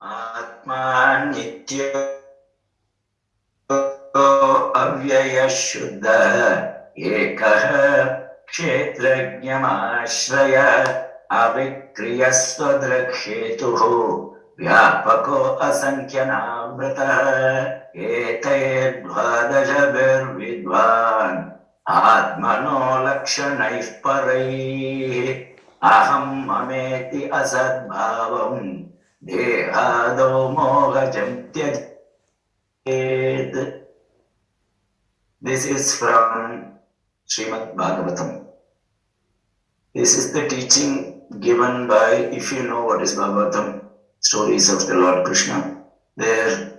Atma nitya avyaya shuddha ekah kshetrajnamashraya avikriya swadrakhetuhu vyapako asankhyanamrtah etair dvadashabir vidvan atmano lakshanaih paraih aham mameti asadbhavam dehado mohajam tyajed. This is from Srimad Bhagavatam. This is the teaching given by, if you know what is Bhagavatam, stories of the Lord Krishna. There,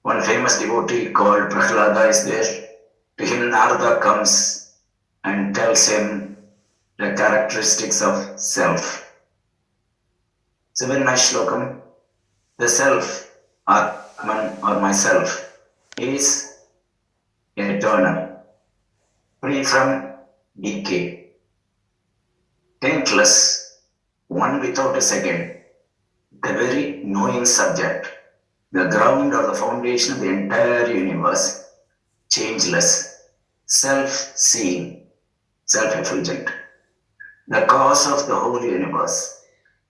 one famous devotee called Prahlada is there. To him, Narada comes and tells him the characteristics of self. It's a very nice slokam. The self, Atman or myself, is eternal, free from decay, taintless, one without a second, the very knowing subject, the ground or the foundation of the entire universe, changeless, self-seeing, self-effulgent, the cause of the whole universe,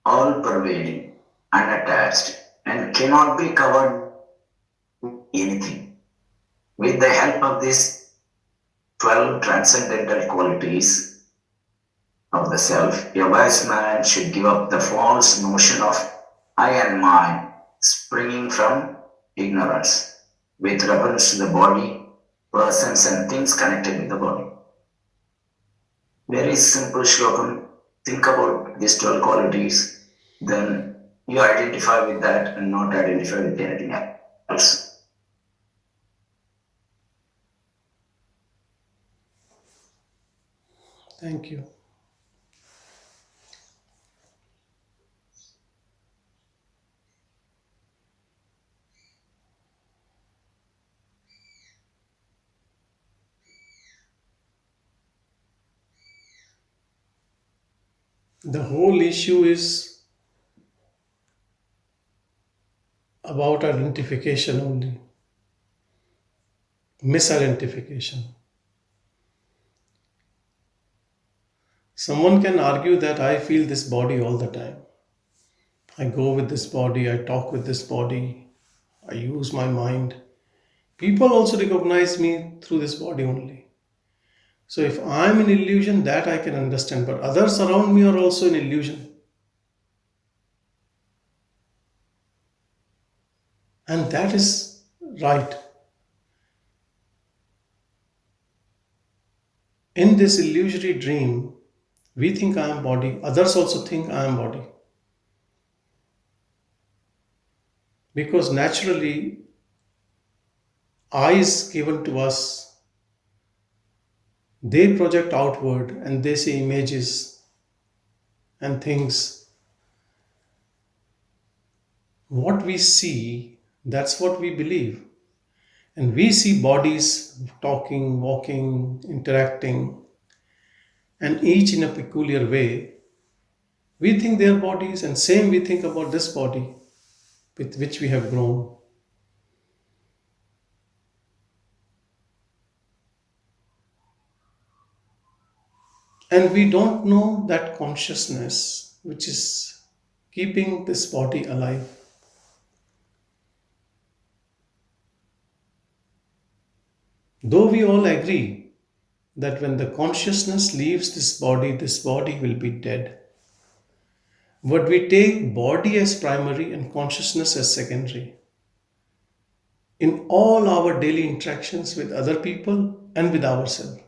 all-pervading, unattached, and cannot be covered with anything. With the help of these 12 transcendental qualities of the self, a wise man should give up the false notion of I and mine springing from ignorance with reference to the body, persons, and things connected with the body. Very simple slokam. Think about these 12 qualities, then you identify with that and not identify with anything else. Thank you. The whole issue is about identification only, misidentification. Someone can argue that I feel this body all the time. I go with this body, I talk with this body, I use my mind. People also recognize me through this body only. So if I'm in illusion, that I can understand, but others around me are also in illusion. And that is right. In this illusory dream, we think I am body, others also think I am body. Because naturally, eyes given to us, they project outward and they see images and things. What we see, that's what we believe. And we see bodies talking, walking, interacting, and each in a peculiar way. We think they are bodies, and same we think about this body with which we have grown. And we don't know that consciousness which is keeping this body alive. Though we all agree that when the consciousness leaves this body will be dead. But we take body as primary and consciousness as secondary. In all our daily interactions with other people and with ourselves.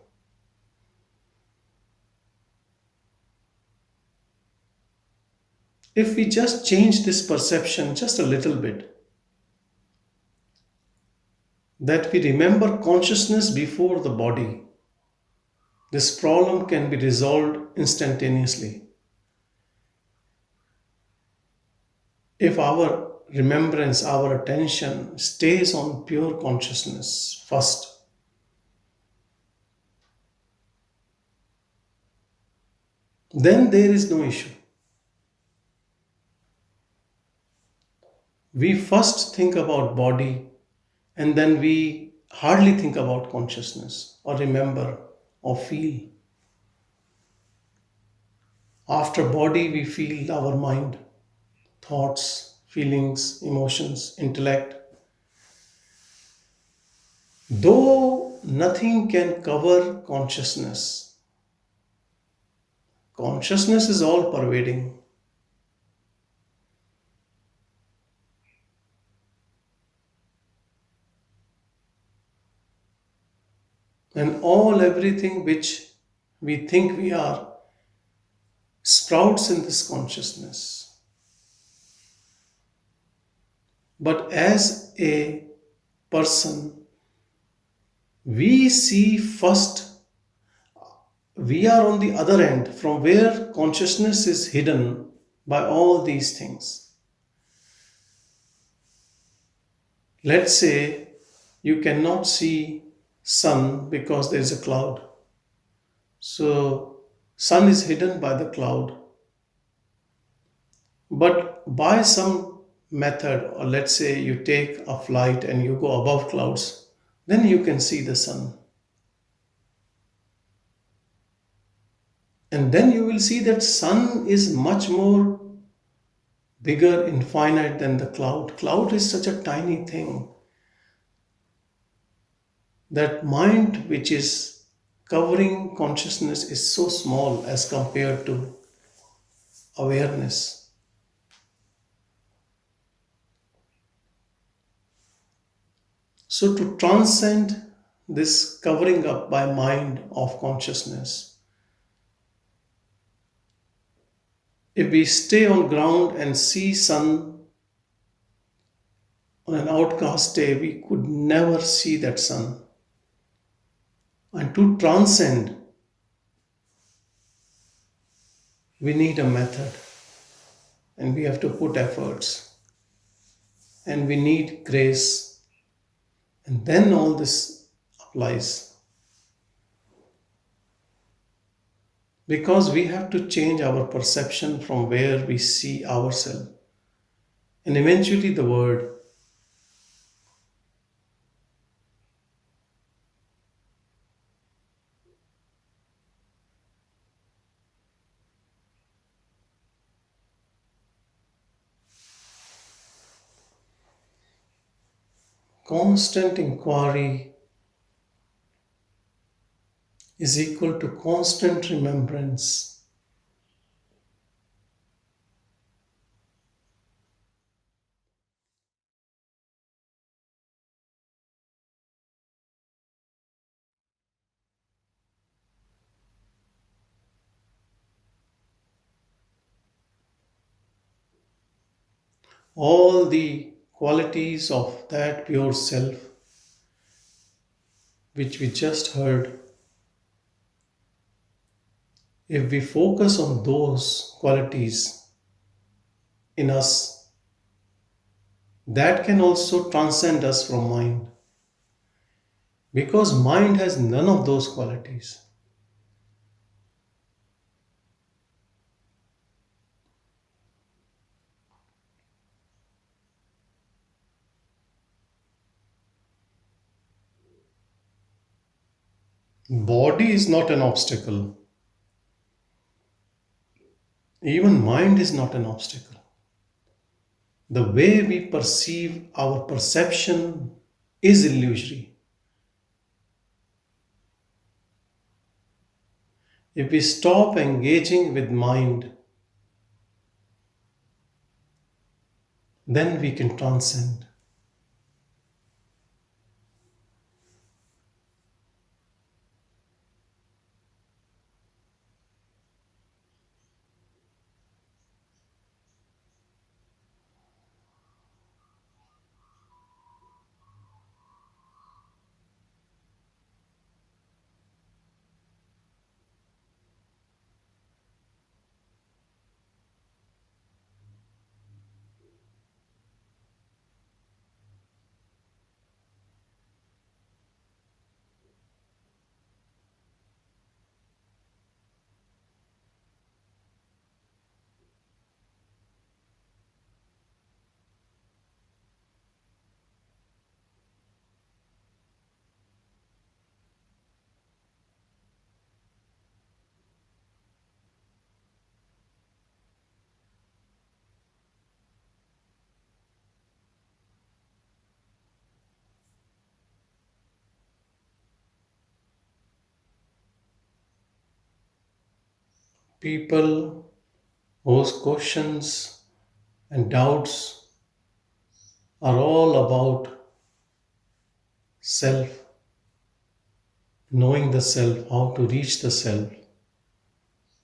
If we just change this perception just a little bit, that we remember consciousness before the body, this problem can be resolved instantaneously. If our remembrance, our attention stays on pure consciousness first, then there is no issue. We first think about body and then we hardly think about consciousness or remember or feel. After body, we feel our mind, thoughts, feelings, emotions, intellect. Though nothing can cover consciousness, consciousness is all pervading. And all everything which we think we are sprouts in this consciousness. But as a person, we see first, we are on the other end from where consciousness is hidden by all these things. Let's say you cannot see sun because there is a cloud. So sun is hidden by the cloud. But by some method, or let's say you take a flight and you go above clouds, then you can see the sun. And then you will see that sun is much more bigger, infinite than the cloud. Cloud is such a tiny thing. That mind which is covering consciousness is so small as compared to awareness. So to transcend this covering up by mind of consciousness, if we stay on ground and see sun on an outcast day, we could never see that sun. And to transcend, we need a method and we have to put efforts and we need grace, and then all this applies. Because we have to change our perception from where we see ourselves and eventually the world. Constant inquiry is equal to constant remembrance. All the qualities of that pure self which we just heard, if we focus on those qualities in us, that can also transcend us from mind. Because mind has none of those qualities. Body is not an obstacle. Even mind is not an obstacle. The way we perceive our perception is illusory. If we stop engaging with mind, then we can transcend. People whose questions and doubts are all about self, knowing the self, how to reach the self.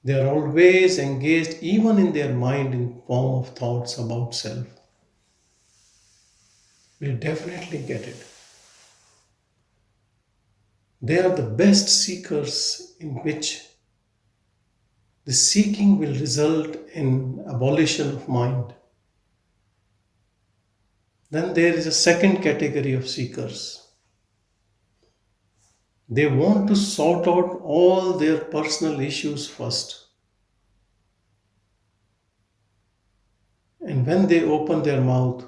They are always engaged, even in their mind, in form of thoughts about self. We definitely get it. They are the best seekers in which the seeking will result in abolition of mind. Then there is a second category of seekers. They want to sort out all their personal issues first. And when they open their mouth,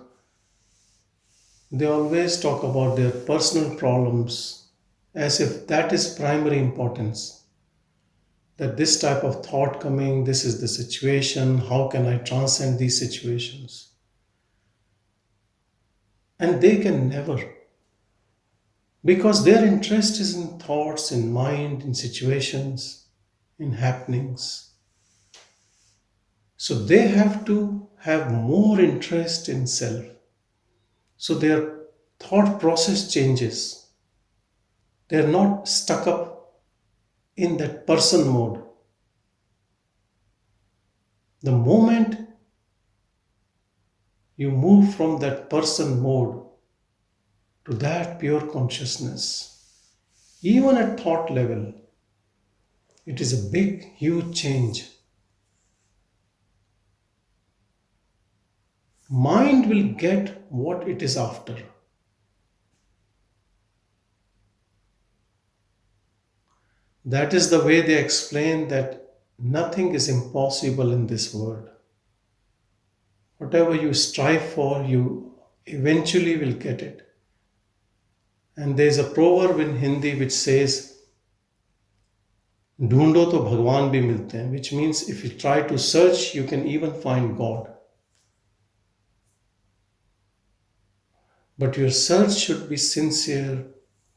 they always talk about their personal problems as if that is primary importance. That this type of thought coming, this is the situation, how can I transcend these situations? And they can never, because their interest is in thoughts, in mind, in situations, in happenings. So they have to have more interest in self. So their thought process changes. They're not stuck up in that person mode. The moment you move from that person mode to that pure consciousness, even at thought level, it is a big, huge change. Mind will get what it is after. That is the way they explain that nothing is impossible in this world. Whatever you strive for, you eventually will get it. And there is a proverb in Hindi which says, "Dhoondho to Bhagwan bhi milte hain," which means if you try to search, you can even find God. But your search should be sincere,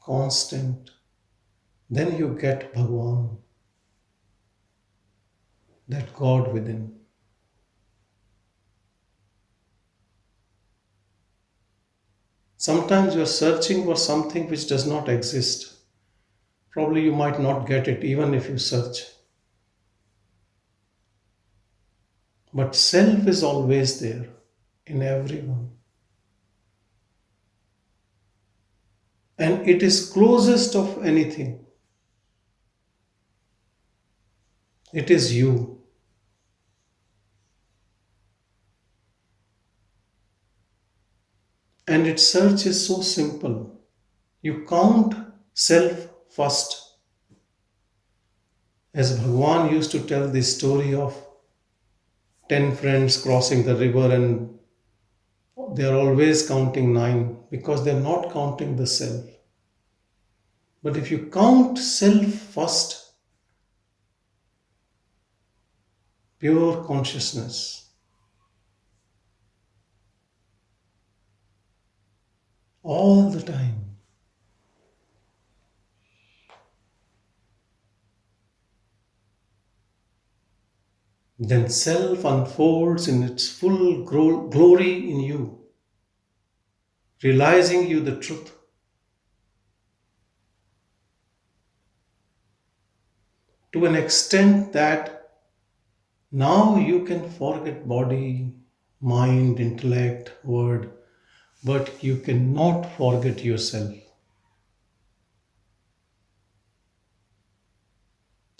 constant. Then you get Bhagwan, that God within. Sometimes you are searching for something which does not exist. Probably you might not get it even if you search. But self is always there in everyone. And it is closest of anything. It is you. And its search is so simple. You count self first. As Bhagwan used to tell the story of 10 friends crossing the river, and they are always counting 9 because they are not counting the self. But if you count self first, pure consciousness, all the time, then self unfolds in its full glory in you, realizing you the truth. To an extent that now you can forget body, mind, intellect, word, but you cannot forget yourself.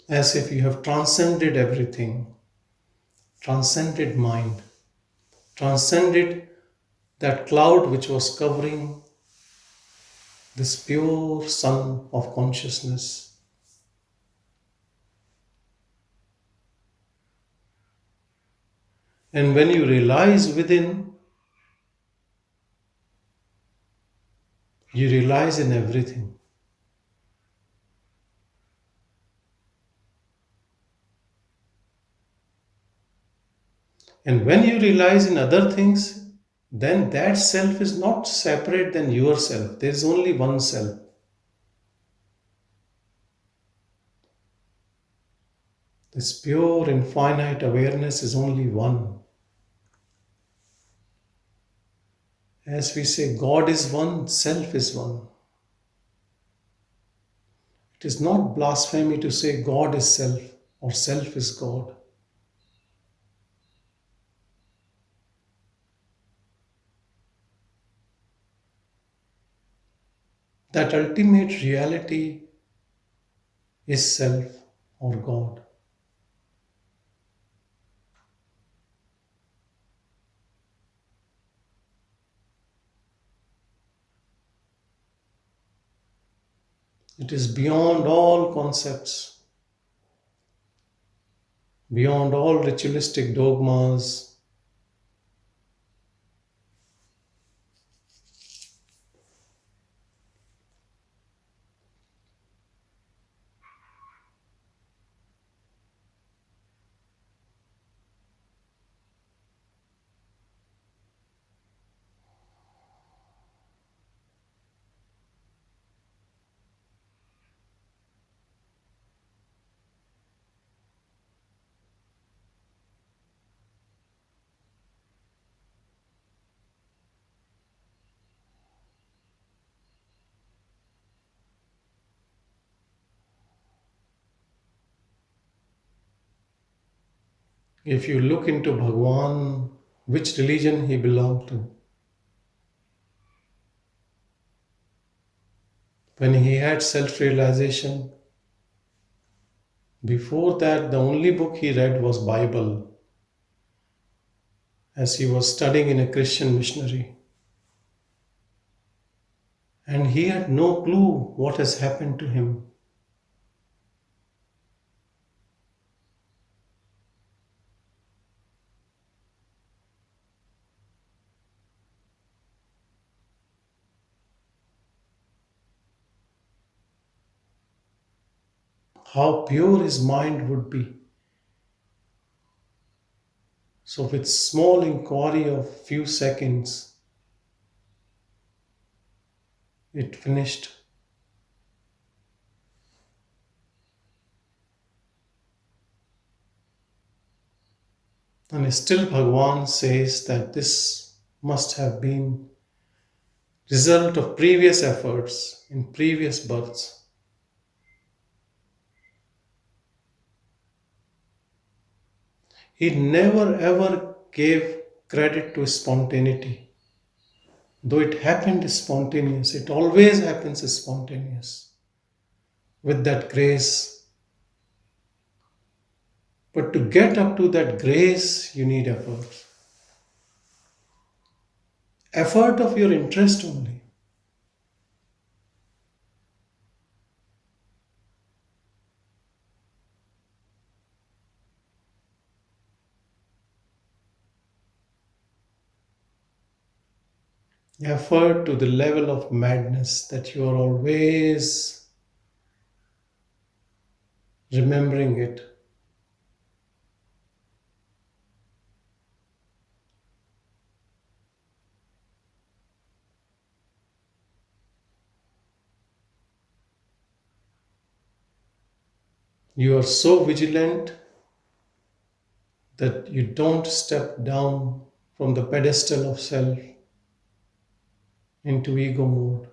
As if you have transcended everything, transcended mind, transcended that cloud which was covering this pure sun of consciousness. And when you realize within, you realize in everything. And when you realize in other things, then that self is not separate than yourself. There is only one self. This pure infinite awareness is only one. As we say, God is one, self is one. It is not blasphemy to say God is self or self is God. That ultimate reality is self or God. It is beyond all concepts, beyond all ritualistic dogmas. If you look into Bhagavan, which religion he belonged to, when he had self-realization, before that the only book he read was Bible, as he was studying in a Christian missionary. And he had no clue what has happened to him. How pure his mind would be. So with small inquiry of few seconds, it finished. And still Bhagavan says that this must have been result of previous efforts in previous births. He never ever gave credit to spontaneity. Though it happened spontaneous, it always happens spontaneous with that grace. But to get up to that grace, you need effort. Effort of your interest only. Effort to the level of madness that you are always remembering it. You are so vigilant that you don't step down from the pedestal of self into ego mode.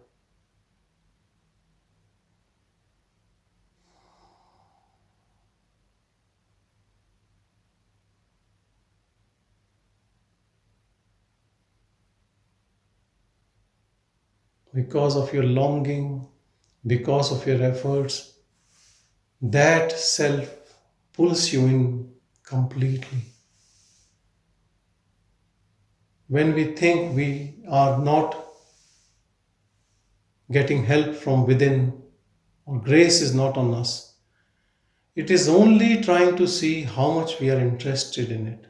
Because of your longing, because of your efforts, that self pulls you in completely. When we think we are not getting help from within, or grace is not on us, it is only trying to see how much we are interested in it.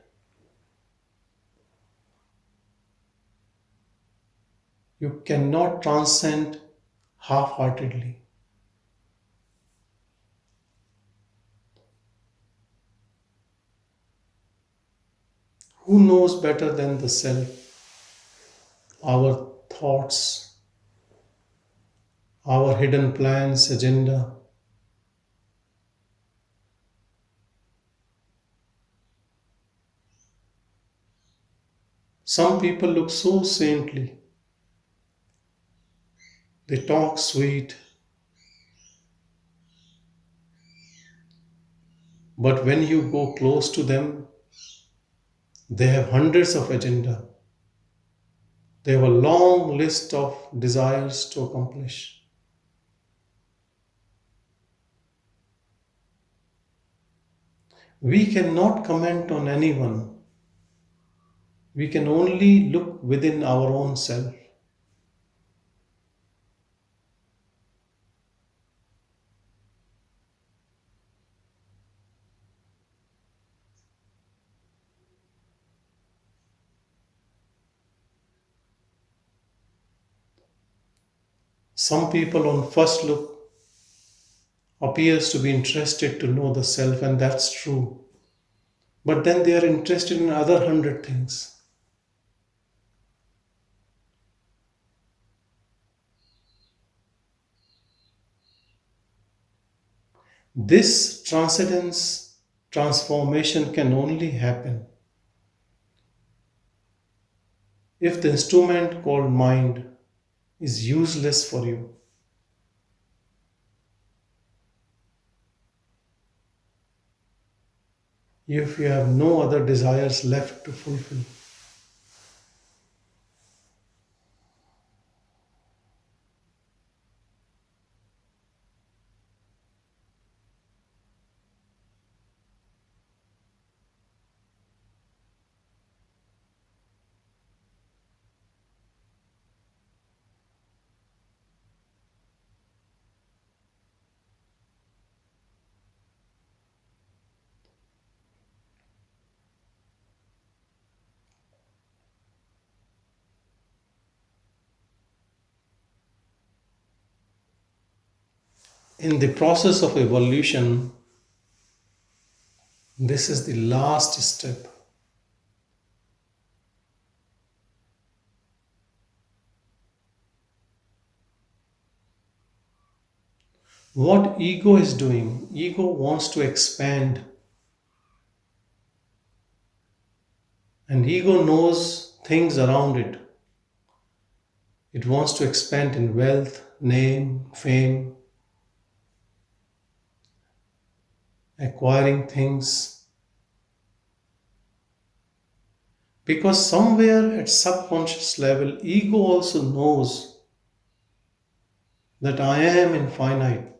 You cannot transcend half-heartedly. Who knows better than the self? Our thoughts, our hidden plans, agenda. Some people look so saintly, they talk sweet, but when you go close to them, they have hundreds of agenda. They have a long list of desires to accomplish. We cannot comment on anyone. We can only look within our own self. Some people on first look appears to be interested to know the self, and that's true. But then they are interested in other hundred things. This transcendence, transformation can only happen if the instrument called mind is useless for you. If you have no other desires left to fulfill. In the process of evolution, this is the last step. What ego is doing, ego wants to expand, and ego knows things around it. It wants to expand in wealth, name, fame, acquiring things. Because somewhere at subconscious level, ego also knows that I am infinite.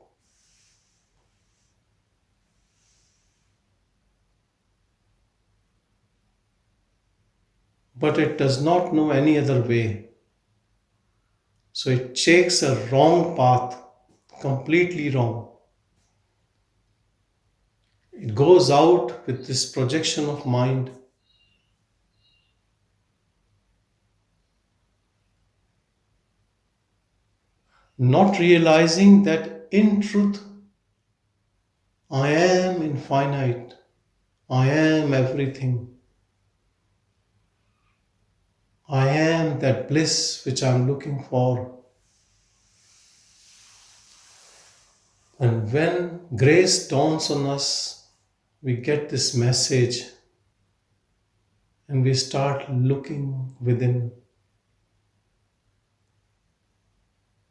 But it does not know any other way. So it takes a wrong path, completely wrong. It goes out with this projection of mind, not realizing that in truth, I am infinite. I am everything. I am that bliss which I'm looking for. And when grace dawns on us, we get this message and we start looking within.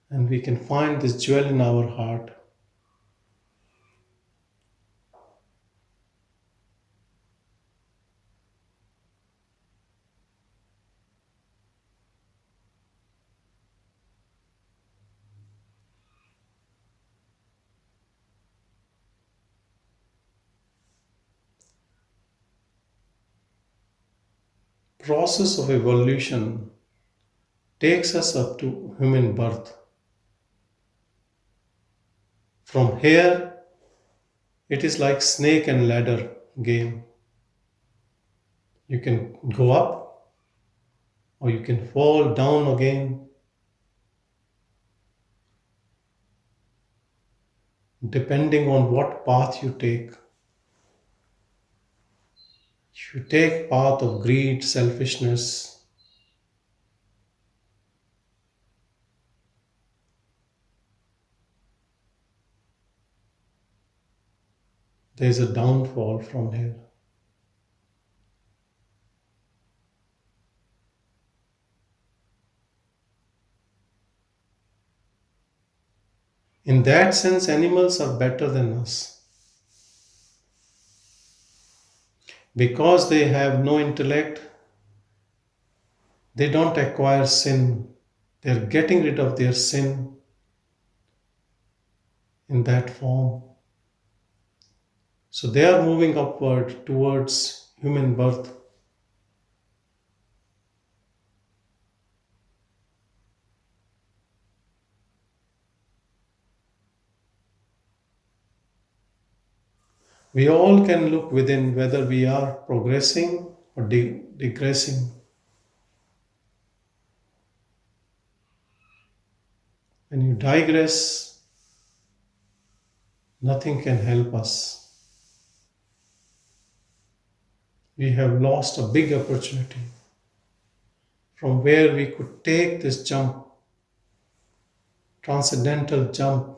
And we can find this jewel in our heart. Process of evolution takes us up to human birth. From here, it is like snake and ladder game. You can go up or you can fall down again, depending on what path you take. If you take path of greed, selfishness, there is a downfall from here. In that sense, animals are better than us because they have no intellect, they don't acquire sin. They're getting rid of their sin in that form. So they are moving upward towards human birth. We all can look within whether we are progressing or digressing. When you digress, nothing can help us. We have lost a big opportunity from where we could take this jump, transcendental jump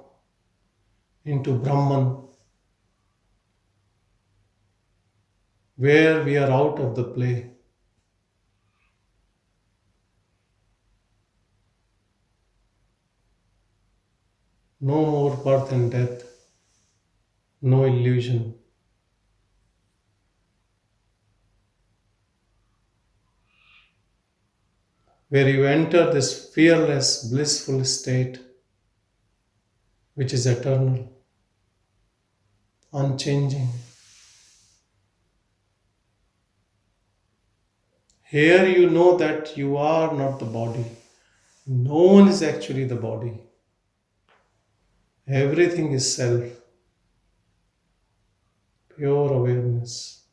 into Brahman, where we are out of the play. No more birth and death, no illusion. Where you enter this fearless, blissful state, which is eternal, unchanging. Here you know that you are not the body. No one is actually the body. Everything is self, pure awareness.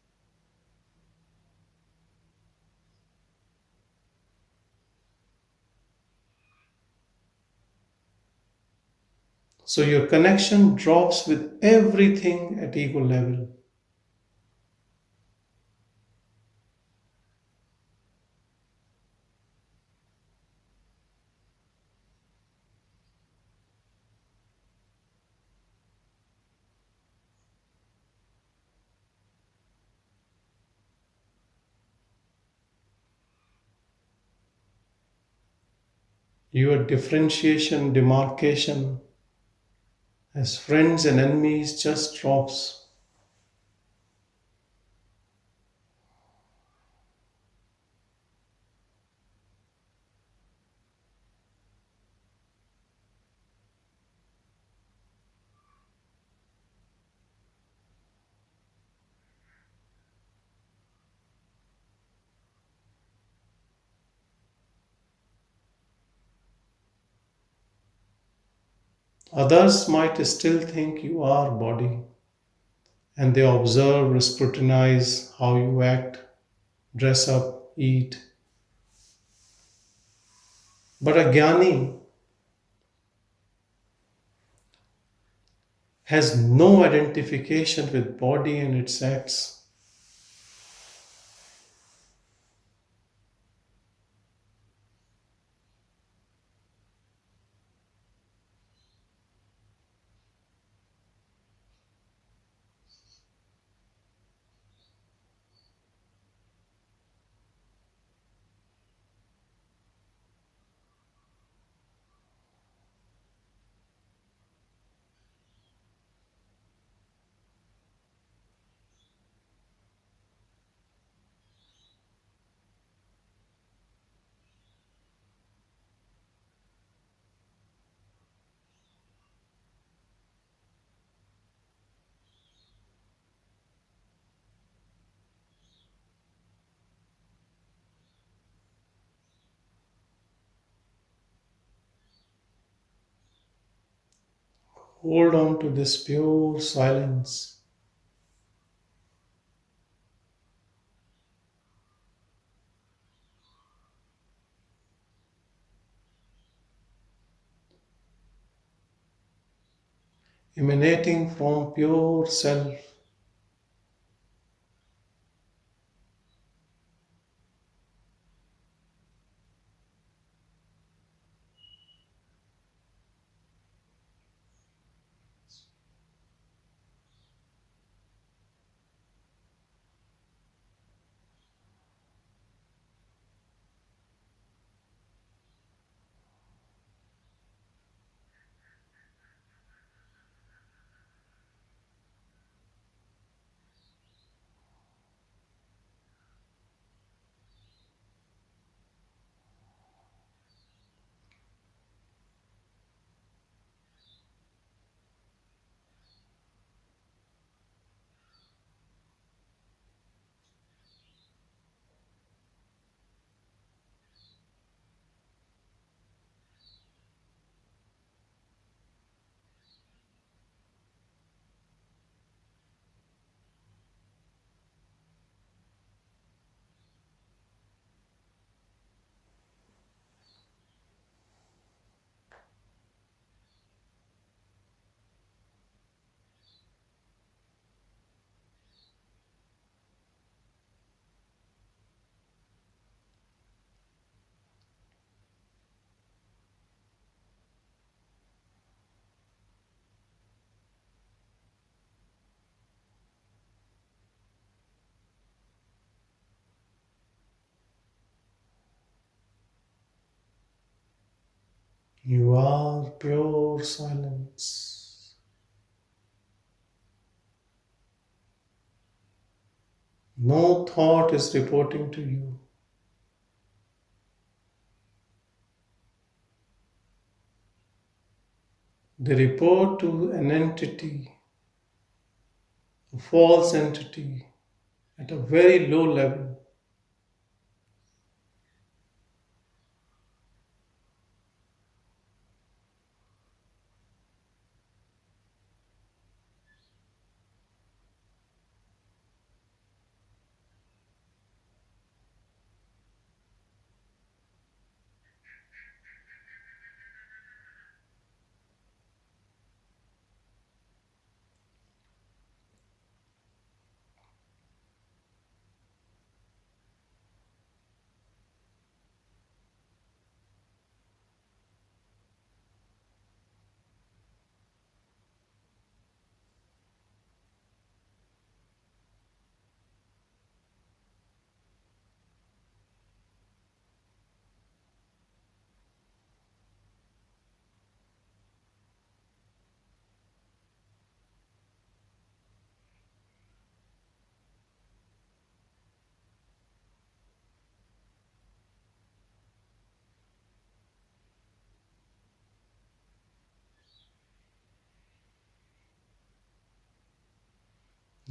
So your connection drops with everything at ego level. Your differentiation, demarcation as friends and enemies just drops. Others might still think you are body, and they observe, scrutinize how you act, dress up, eat. But a jnani has no identification with body and its acts. Hold on to this pure silence. Emanating from pure self. You are pure silence. No thought is reporting to you. They report to an entity, a false entity, at a very low level.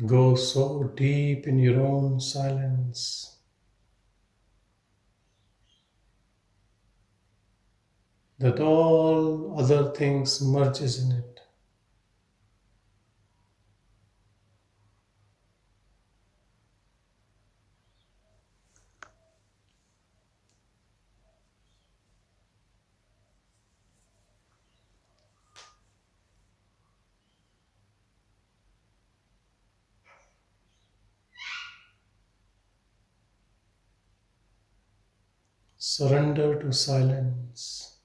Go so deep in your own silence that all other things merges in it. Surrender to silence.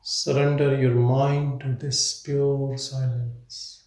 Surrender your mind to this pure silence.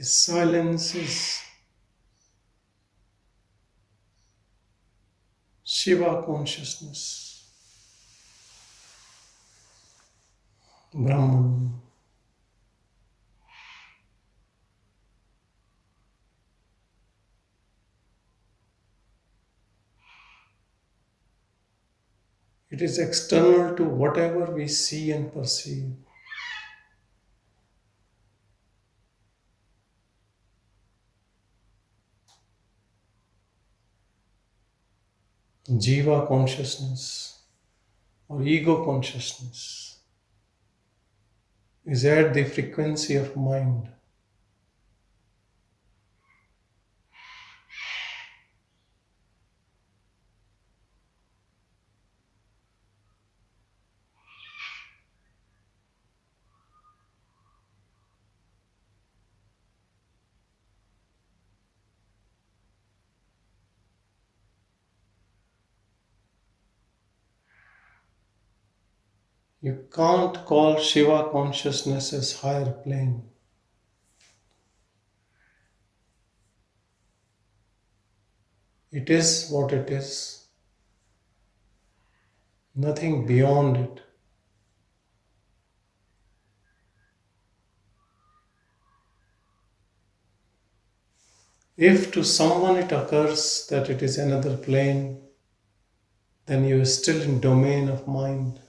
This silence is Shiva consciousness, Brahman. It is external to whatever we see and perceive. Jiva consciousness or ego consciousness is at the frequency of mind. You can't call Shiva consciousness as higher plane. It is what it is, nothing beyond it. If to someone it occurs that it is another plane, then you are still in domain of mind.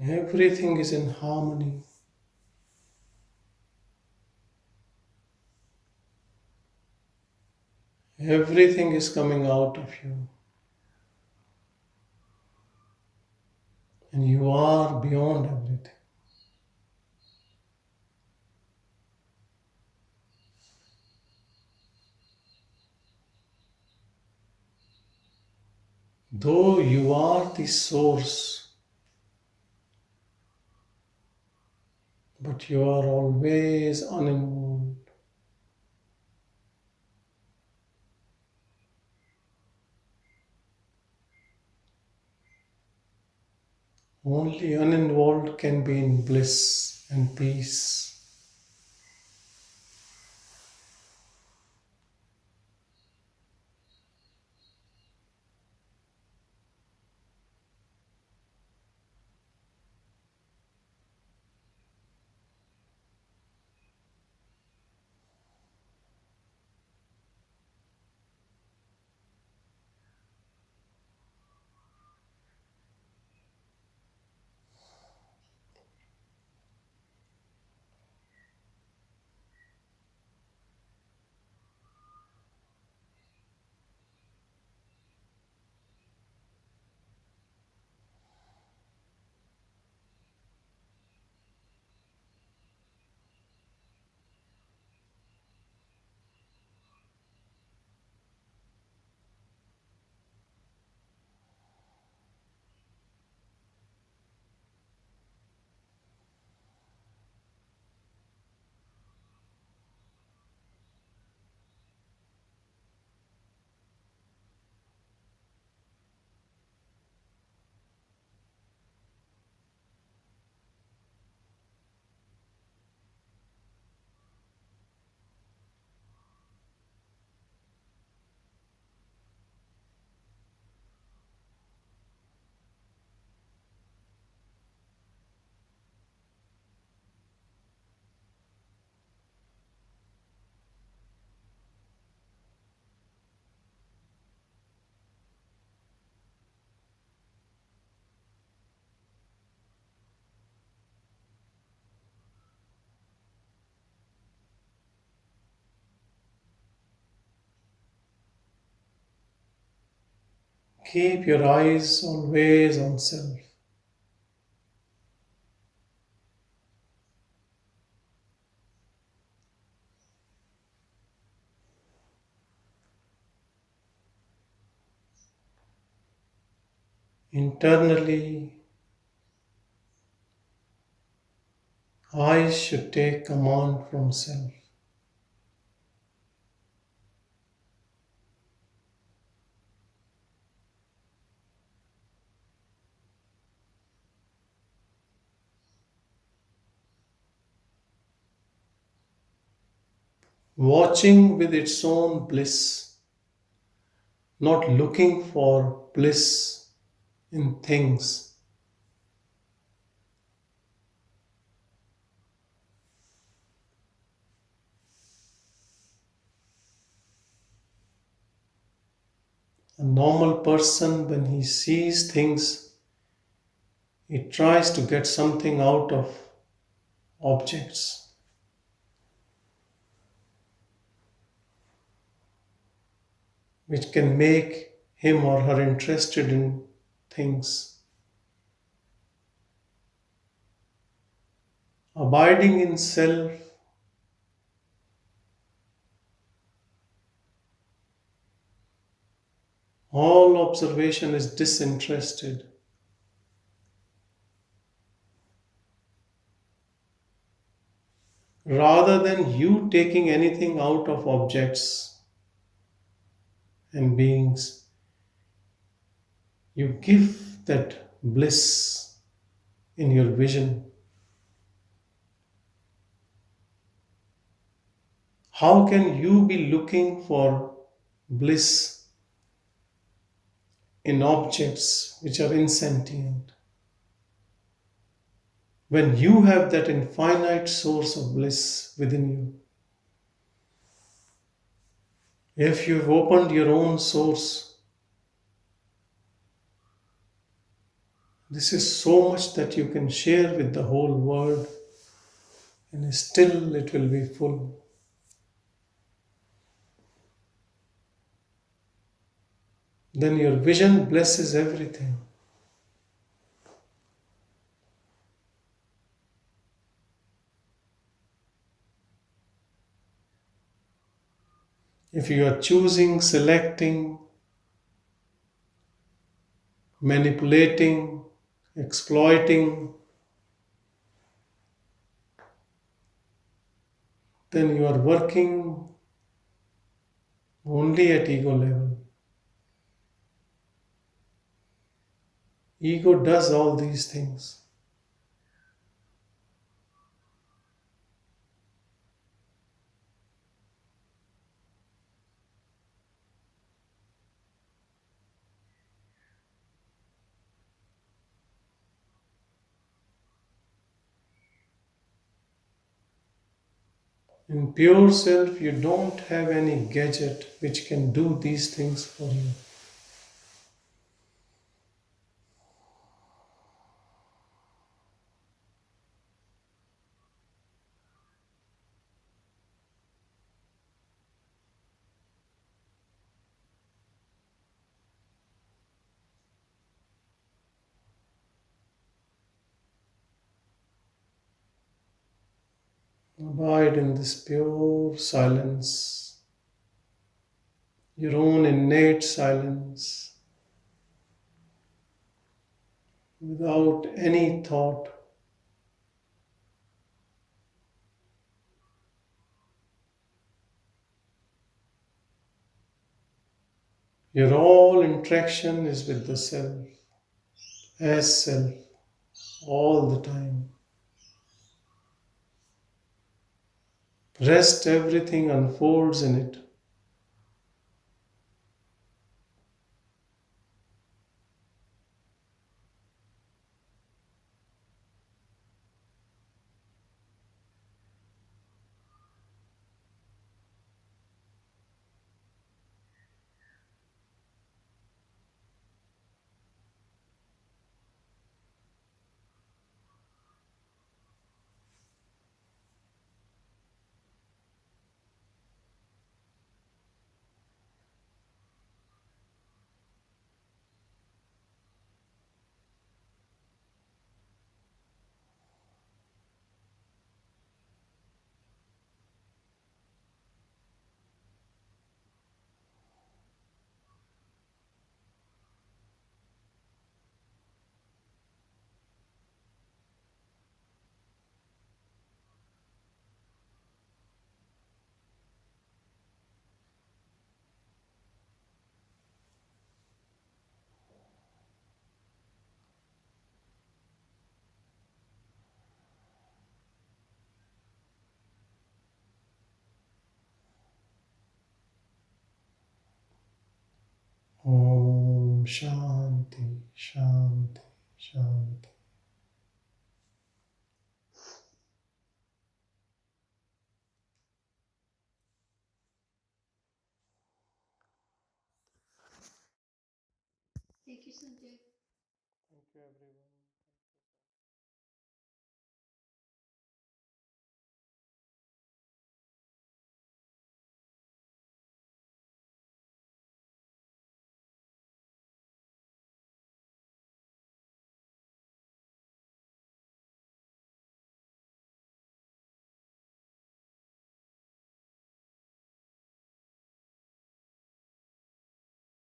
Everything is in harmony. Everything is coming out of you. And you are beyond everything. Though you are the source, but you are always uninvolved. Only uninvolved can be in bliss and peace. Keep your eyes always on self. Internally, eyes should take command from self. Watching with its own bliss, not looking for bliss in things. A normal person, when he sees things, he tries to get something out of objects, which can make him or her interested in things. Abiding in self, all observation is disinterested. Rather than you taking anything out of objects and beings, you give that bliss in your vision. How can you be looking for bliss in objects which are insentient when you have that infinite source of bliss within you? If you've opened your own source, this is so much that you can share with the whole world, and still it will be full. Then your vision blesses everything. If you are choosing, selecting, manipulating, exploiting, then you are working only at ego level. Ego does all these things. In pure self, you don't have any gadget which can do these things for you. Abide in this pure silence, your own innate silence, without any thought. Your all interaction is with the self, as self, all the time. Rest, everything unfolds in it. Om Shanti, Shanti, Shanti. Thank you, Sanjay. Thank you, everyone.